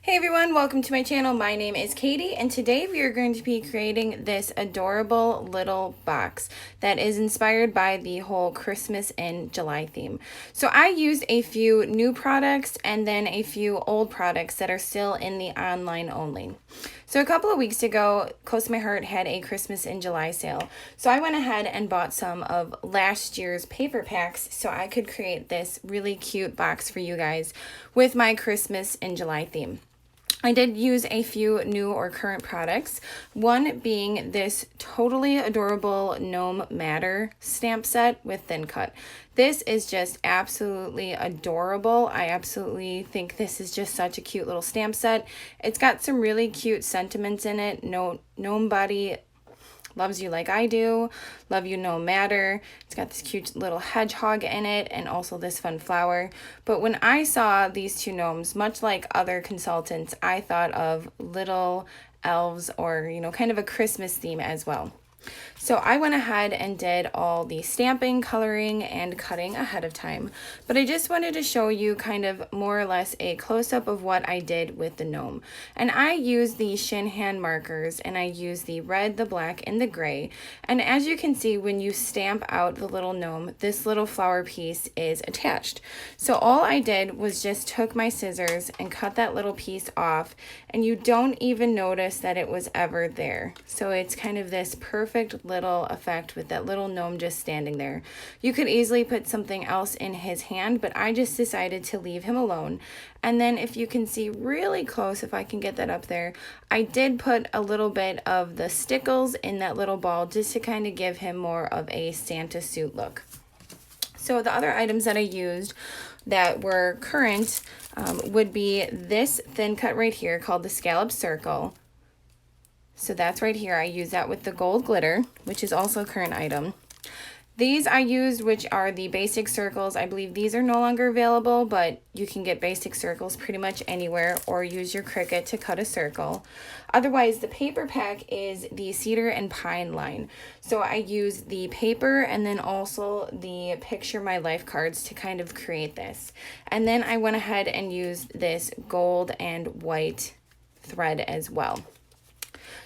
Hey everyone, welcome to my channel. My name is Katie and today we are going to be creating this adorable little box that is inspired by the whole Christmas in July theme. So I used a few new products and then a few old products that are still in the online only. So a couple of weeks ago, Close to My Heart had a Christmas in July sale. So I went ahead and bought some of last year's paper packs so I could create this really cute box for you guys with my Christmas in July theme. I did use a few new or current products, one being this totally adorable Gnome Matter Stamp set with thin cut. This is just absolutely adorable. I absolutely think this is just such a cute little stamp set. It's got some really cute sentiments in it. Gnome body loves you like I do, love you no matter. It's got this cute little hedgehog in it and also this fun flower. But when I saw these two gnomes, much like other consultants, I thought of little elves or, kind of a Christmas theme as well. So I went ahead and did all the stamping, coloring, and cutting ahead of time. But I just wanted to show you kind of more or less a close-up of what I did with the gnome. And I used the shin hand markers, and I used the red, the black, and the gray. And as you can see, when you stamp out the little gnome, this little flower piece is attached. So all I did was just took my scissors and cut that little piece off, and you don't even notice that it was ever there. So it's kind of this perfect little effect with that little gnome just standing there. You could easily put something else in his hand, but I just decided to leave him alone. And then if you can see really close, if I can get that up there, I did put a little bit of the stickles in that little ball just to kind of give him more of a Santa suit look. So the other items that I used that were current would be this thin cut right here called the scallop circle. So that's right here. I use that with the gold glitter, which is also a current item. These I used, which are the basic circles. I believe these are no longer available, but you can get basic circles pretty much anywhere or use your Cricut to cut a circle. Otherwise, the paper pack is the cedar and pine line. So I use the paper and then also the picture my life cards to kind of create this. And then I went ahead and used this gold and white thread as well.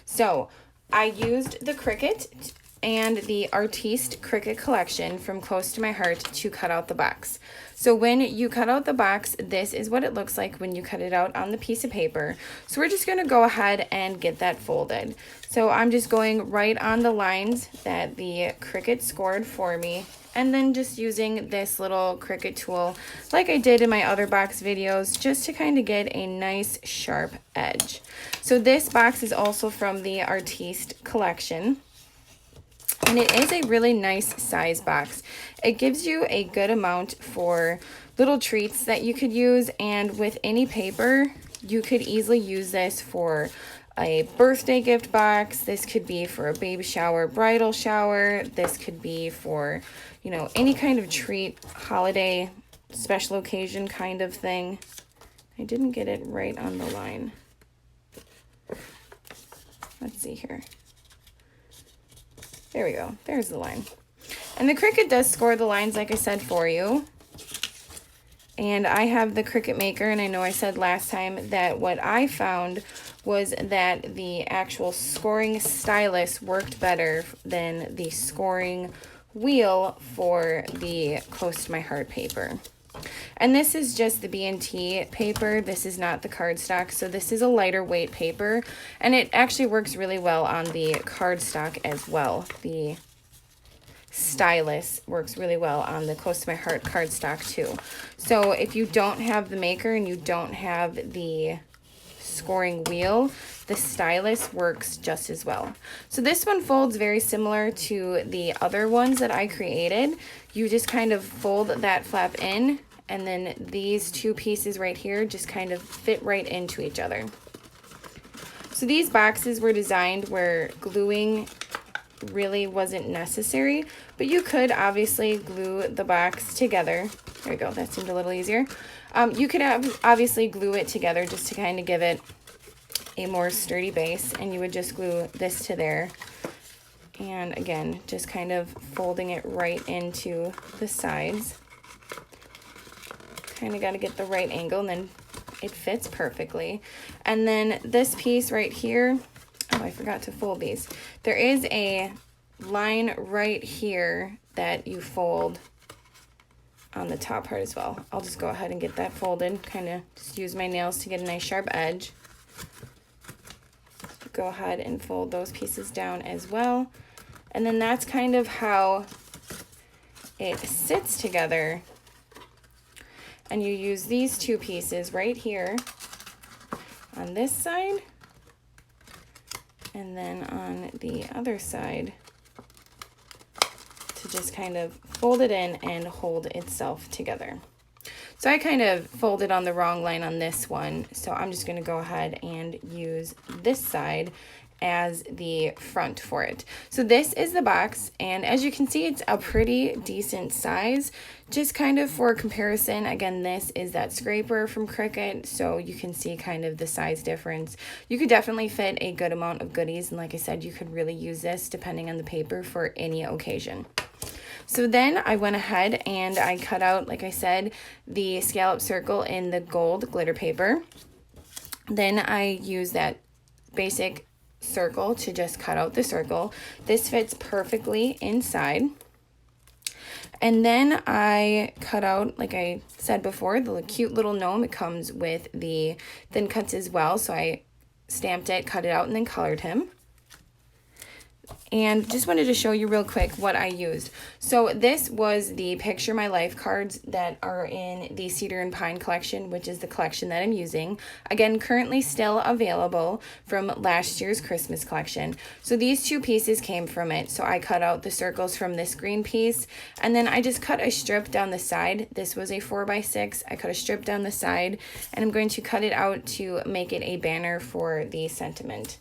So I used the Cricut and the Artiste Cricut collection from Close to My Heart to cut out the box. So when you cut out the box, this is what it looks like when you cut it out on the piece of paper. So we're just going to go ahead and get that folded. So I'm just going right on the lines that the Cricut scored for me, and then just using this little Cricut tool like I did in my other box videos just to kind of get a nice sharp edge. So this box is also from the Artiste collection. And it is a really nice size box. It gives you a good amount for little treats that you could use, and with any paper, you could easily use this for a birthday gift box. This could be for a baby shower, bridal shower. This could be for, any kind of treat, holiday, special occasion kind of thing. I didn't get it right on the line. Let's see here. There we go. There's the line. And the Cricut does score the lines, like I said, for you. And I have the Cricut Maker, and I know I said last time that what I found was that the actual scoring stylus worked better than the scoring wheel for the Close to My Heart paper. And this is just the B&T paper. This is not the cardstock, so this is a lighter weight paper, and it actually works really well on the cardstock as well. The stylus works really well on the Close to My Heart cardstock too. So if you don't have the maker and you don't have the scoring wheel, the stylus works just as well. So this one folds very similar to the other ones that I created. You just kind of fold that flap in, and then these two pieces right here just kind of fit right into each other. So these boxes were designed where gluing really wasn't necessary, but you could obviously glue the box together. There we go, that seemed a little easier. You could obviously glue it together just to kind of give it a more sturdy base, and you would just glue this to there. And again, just kind of folding it right into the sides. Kind of got to get the right angle and then it fits perfectly. And then this piece right here, oh, I forgot to fold these. There is a line right here that you fold on the top part as well. I'll just go ahead and get that folded, kind of just use my nails to get a nice sharp edge. Go ahead and fold those pieces down as well. And then that's kind of how it sits together. And you use these two pieces right here on this side and then on the other side to just kind of fold it in and hold itself together. So I kind of folded on the wrong line on this one, so I'm just going to go ahead and use this side as the front for it. So this is the box, and as you can see, it's a pretty decent size. Just kind of for comparison, again, this is that scraper from Cricut, so you can see kind of the size difference. You could definitely fit a good amount of goodies, and like I said, you could really use this depending on the paper for any occasion. So then I went ahead and I cut out, like I said, the scallop circle in the gold glitter paper. Then I used that basic circle to just cut out the circle. This fits perfectly inside. And then I cut out, like I said before, the cute little gnome. It comes with the thin cuts as well. So I stamped it, cut it out, and then colored him. And just wanted to show you real quick what I used. So this was the Picture My Life cards that are in the Cedar and Pine collection, which is the collection that I'm using. Again, currently still available from last year's Christmas collection. So these two pieces came from it. So I cut out the circles from this green piece, and then I just cut a strip down the side. This was a 4x6. I cut a strip down the side, and I'm going to cut it out to make it a banner for the sentiment.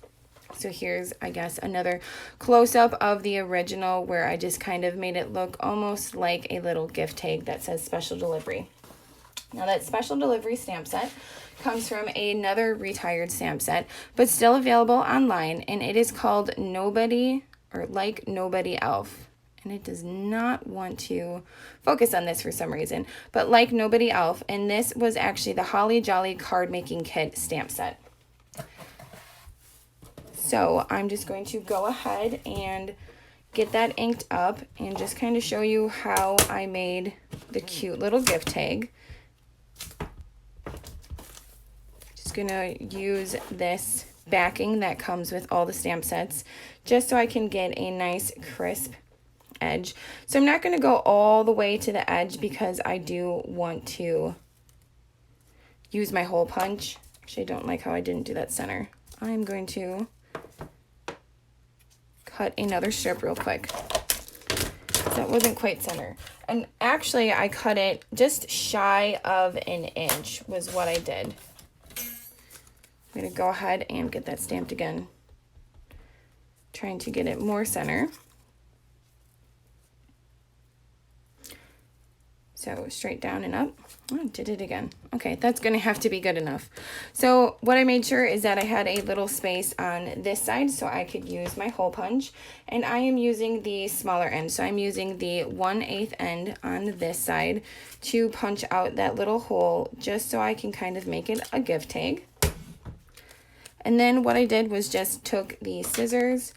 So here's, I guess, another close-up of the original where I just kind of made it look almost like a little gift tag that says special delivery. Now that special delivery stamp set comes from another retired stamp set, but still available online, and it is called Nobody or Like Nobody Elf. And it does not want to focus on this for some reason, but Like Nobody Elf, and this was actually the Holly Jolly card making kit stamp set. So I'm just going to go ahead and get that inked up and just kind of show you how I made the cute little gift tag. Just gonna use this backing that comes with all the stamp sets just so I can get a nice crisp edge. So I'm not gonna go all the way to the edge because I do want to use my hole punch. Actually, I don't like how I didn't do that center. I'm going to cut another strip real quick. That wasn't quite center. And actually, I cut it just shy of an inch was what I did. I'm going to go ahead and get that stamped again. Trying to get it more center. So straight down and up. Oh, did it again. Okay, that's going to have to be good enough. So what I made sure is that I had a little space on this side so I could use my hole punch. And I am using the smaller end. So I'm using the 1/8 end on this side to punch out that little hole just so I can kind of make it a gift tag. And then what I did was just took the scissors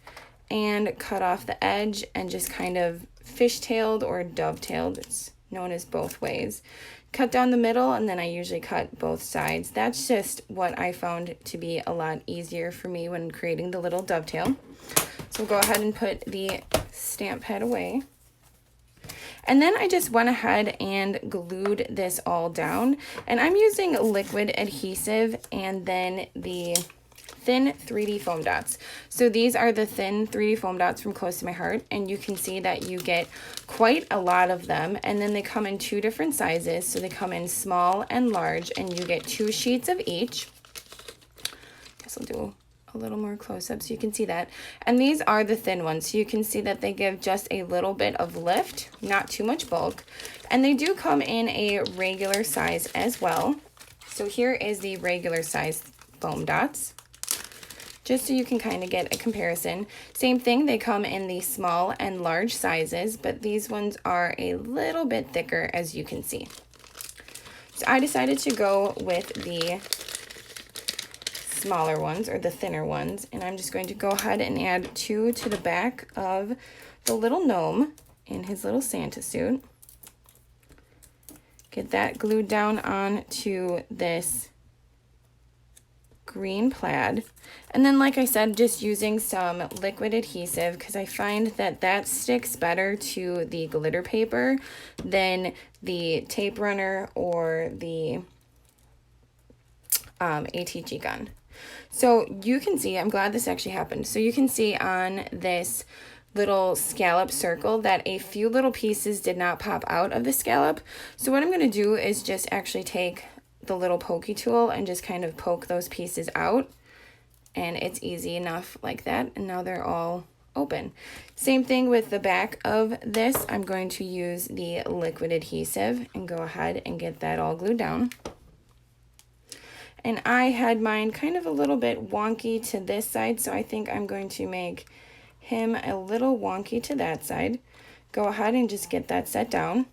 and cut off the edge and just kind of fishtailed or dovetailed. It's known as both ways. Cut down the middle, and then I usually cut both sides. That's just what I found to be a lot easier for me when creating the little dovetail. So we'll go ahead and put the stamp head away. And then I just went ahead and glued this all down. And I'm using liquid adhesive and then the thin 3D foam dots. So these are the thin 3D foam dots from Close to My Heart, and you can see that you get quite a lot of them, and then they come in two different sizes. So they come in small and large, and you get 2 sheets of each. I guess I'll do a little more close-up so you can see that. And these are the thin ones, so you can see that they give just a little bit of lift, not too much bulk, and they do come in a regular size as well. So here is the regular size foam dots, just so you can kind of get a comparison. Same thing, they come in the small and large sizes, but these ones are a little bit thicker, as you can see. So I decided to go with the smaller ones, or the thinner ones, and I'm just going to go ahead and add 2 to the back of the little gnome in his little Santa suit. Get that glued down onto this green plaid. And then, like I said, just using some liquid adhesive, because I find that that sticks better to the glitter paper than the tape runner or the ATG gun. So you can see, I'm glad this actually happened. So you can see on this little scallop circle that a few little pieces did not pop out of the scallop. So what I'm going to do is just actually take the little pokey tool and just kind of poke those pieces out, and it's easy enough like that, and now they're all open. Same thing with the back of this. I'm going to use the liquid adhesive and go ahead and get that all glued down. And I had mine kind of a little bit wonky to this side, so I think I'm going to make him a little wonky to that side. Go ahead and just get that set down.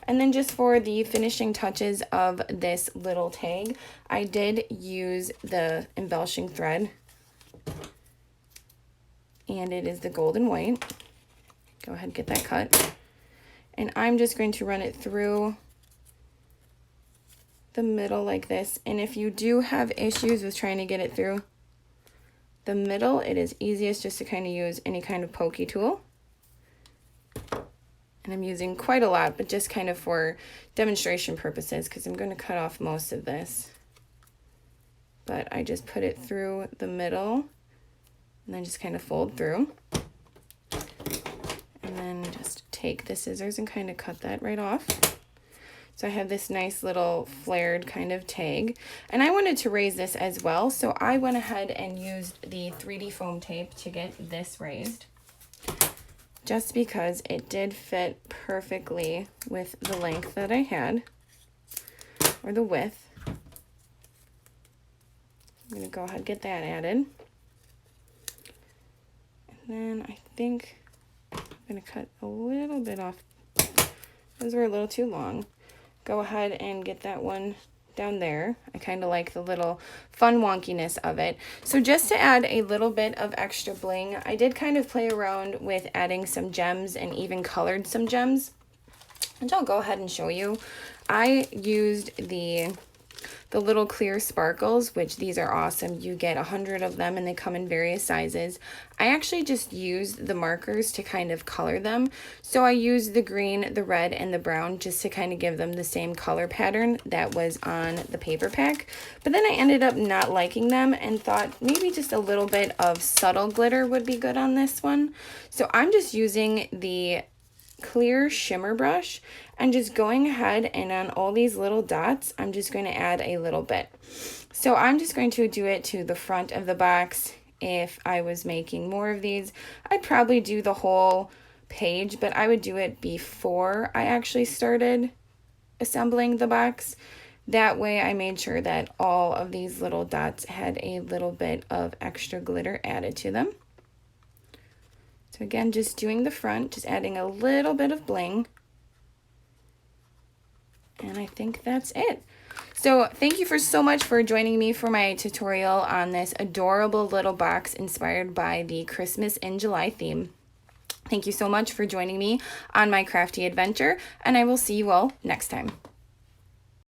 And then just for the finishing touches of this little tag, I did use the embellishing thread, and it is the golden white. Go ahead and get that cut. And I'm just going to run it through the middle like this. And if you do have issues with trying to get it through the middle, it is easiest just to kind of use any kind of pokey tool. And I'm using quite a lot, but just kind of for demonstration purposes, because I'm going to cut off most of this. But I just put it through the middle and then just kind of fold through. And then just take the scissors and kind of cut that right off. So I have this nice little flared kind of tag. And I wanted to raise this as well, so I went ahead and used the 3D foam tape to get this raised, just because it did fit perfectly with the length that I had, or the width. I'm going to go ahead and get that added. And then I think I'm going to cut a little bit off. Those were a little too long. Go ahead and get that one down there. I kind of like the little fun wonkiness of it. So just to add a little bit of extra bling, I did kind of play around with adding some gems and even colored some gems, which I'll go ahead and show you. I used the little clear sparkles, which these are awesome. You get 100 of them and they come in various sizes. I actually just used the markers to kind of color them. So I used the green, the red, and the brown just to kind of give them the same color pattern that was on the paper pack. But then I ended up not liking them and thought maybe just a little bit of subtle glitter would be good on this one. So I'm just using the clear shimmer brush and just going ahead, and on all these little dots I'm just going to add a little bit. So I'm just going to do it to the front of the box. If I was making more of these, I'd probably do the whole page, but I would do it before I actually started assembling the box. That way I made sure that all of these little dots had a little bit of extra glitter added to them. So again, just doing the front, just adding a little bit of bling. And I think that's it. So thank you so much for joining me for my tutorial on this adorable little box inspired by the Christmas in July theme. Thank you so much for joining me on my crafty adventure, and I will see you all next time.